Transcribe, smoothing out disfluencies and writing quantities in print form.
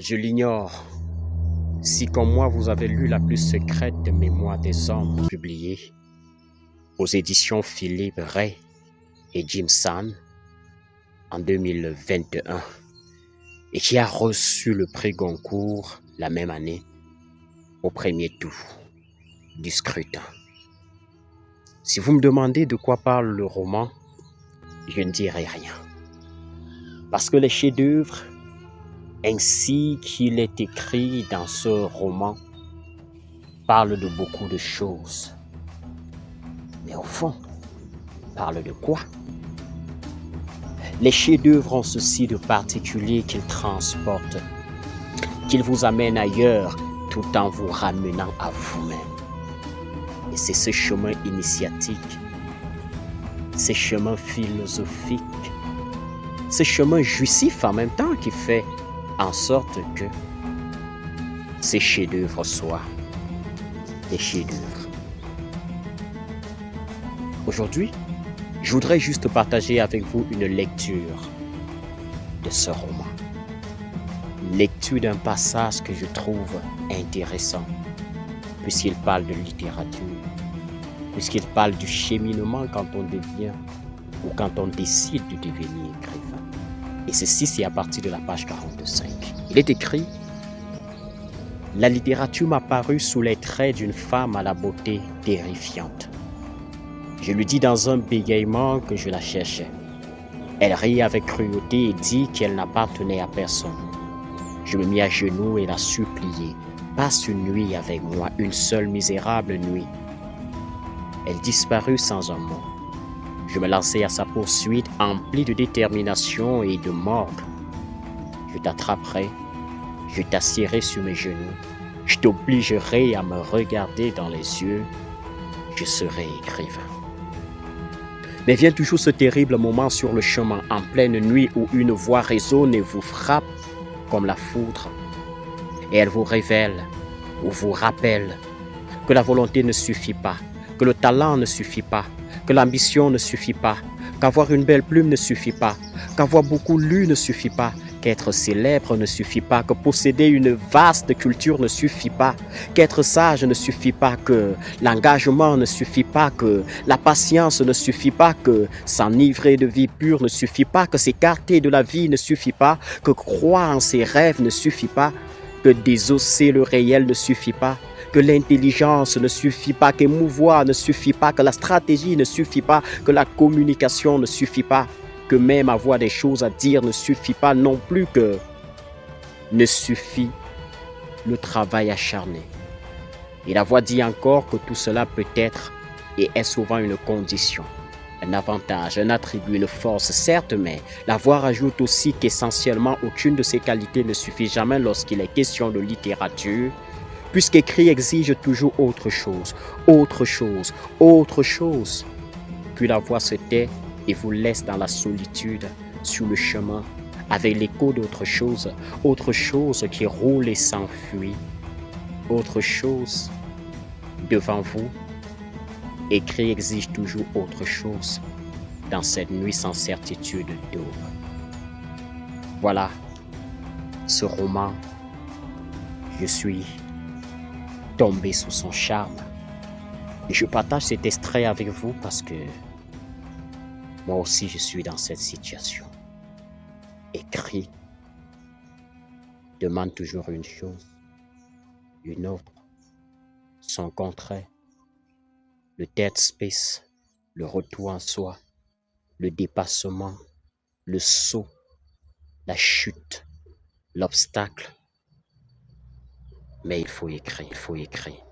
Je l'ignore. Si comme moi vous avez lu la plus secrète mémoire des hommes publiée aux éditions Philippe Ray et Jim San en 2021 et qui a reçu le prix Goncourt la même année au premier tour du scrutin. Si vous me demandez de quoi parle le roman, je ne dirai rien. Parce que les chefs-d'œuvre ainsi qu'il est écrit dans ce roman parlent de beaucoup de choses. Mais au fond, parlent de quoi? Les chefs-d'œuvre ont ceci de particulier qu'ils transportent, qu'ils vous amènent ailleurs tout en vous ramenant à vous-même. Et c'est ce chemin initiatique, ce chemin philosophique, ce chemin jouissif en même temps qui fait en sorte que ces chefs-d'œuvre soient des chefs-d'œuvre. Aujourd'hui, je voudrais juste partager avec vous une lecture de ce roman. Une lecture d'un passage que je trouve intéressant, puisqu'il parle de littérature, puisqu'il parle du cheminement quand on devient ou quand on décide de devenir écrivain. Et ceci, c'est à partir de la page 45. Il est écrit: la littérature m'a paru sous les traits d'une femme à la beauté terrifiante. Je lui dis dans un bégaiement que je la cherchais. Elle rit avec cruauté et dit qu'elle n'appartenait à personne. Je me mis à genoux et la suppliai. Passe une nuit avec moi, une seule misérable nuit. Elle disparut sans un mot. Je me lançai à sa poursuite, empli de détermination et de morgue. Je t'attraperai, je t'assierai sur mes genoux, je t'obligerai à me regarder dans les yeux, je serai écrivain. Mais vient toujours ce terrible moment sur le chemin, en pleine nuit, où une voix résonne et vous frappe comme la foudre. Et elle vous révèle ou vous rappelle que la volonté ne suffit pas, que le talent ne suffit pas, que l'ambition ne suffit pas, qu'avoir une belle plume ne suffit pas, qu'avoir beaucoup lu ne suffit pas, qu'être célèbre ne suffit pas, que posséder une vaste culture ne suffit pas, qu'être sage ne suffit pas, que l'engagement ne suffit pas, que la patience ne suffit pas, que s'enivrer de vie pure ne suffit pas, que s'écarter de la vie ne suffit pas, que croire en ses rêves ne suffit pas, que désosser le réel ne suffit pas, que l'intelligence ne suffit pas, qu'émouvoir ne suffit pas, que la stratégie ne suffit pas, que la communication ne suffit pas, que même avoir des choses à dire ne suffit pas non plus, que ne suffit le travail acharné. Et la voix dit encore que tout cela peut être et est souvent une condition, un avantage, un attribut, une force, certes, mais la voix rajoute aussi qu'essentiellement aucune de ces qualités ne suffit jamais lorsqu'il est question de littérature, puisqu'écrit exige toujours autre chose, autre chose, autre chose. Puis la voix se tait et vous laisse dans la solitude, sur le chemin, avec l'écho d'autre chose qui roule et s'enfuit, autre chose devant vous. Écrit exige toujours autre chose dans cette nuit sans certitude d'aube. Voilà ce roman. Je suis tombé sous son charme. Et je partage cet extrait avec vous parce que moi aussi je suis dans cette situation. Écrit demande toujours une chose, une autre, son contraire, le dead space, le retour en soi, le dépassement, le saut, la chute, l'obstacle. Mais il faut écrire, il faut écrire.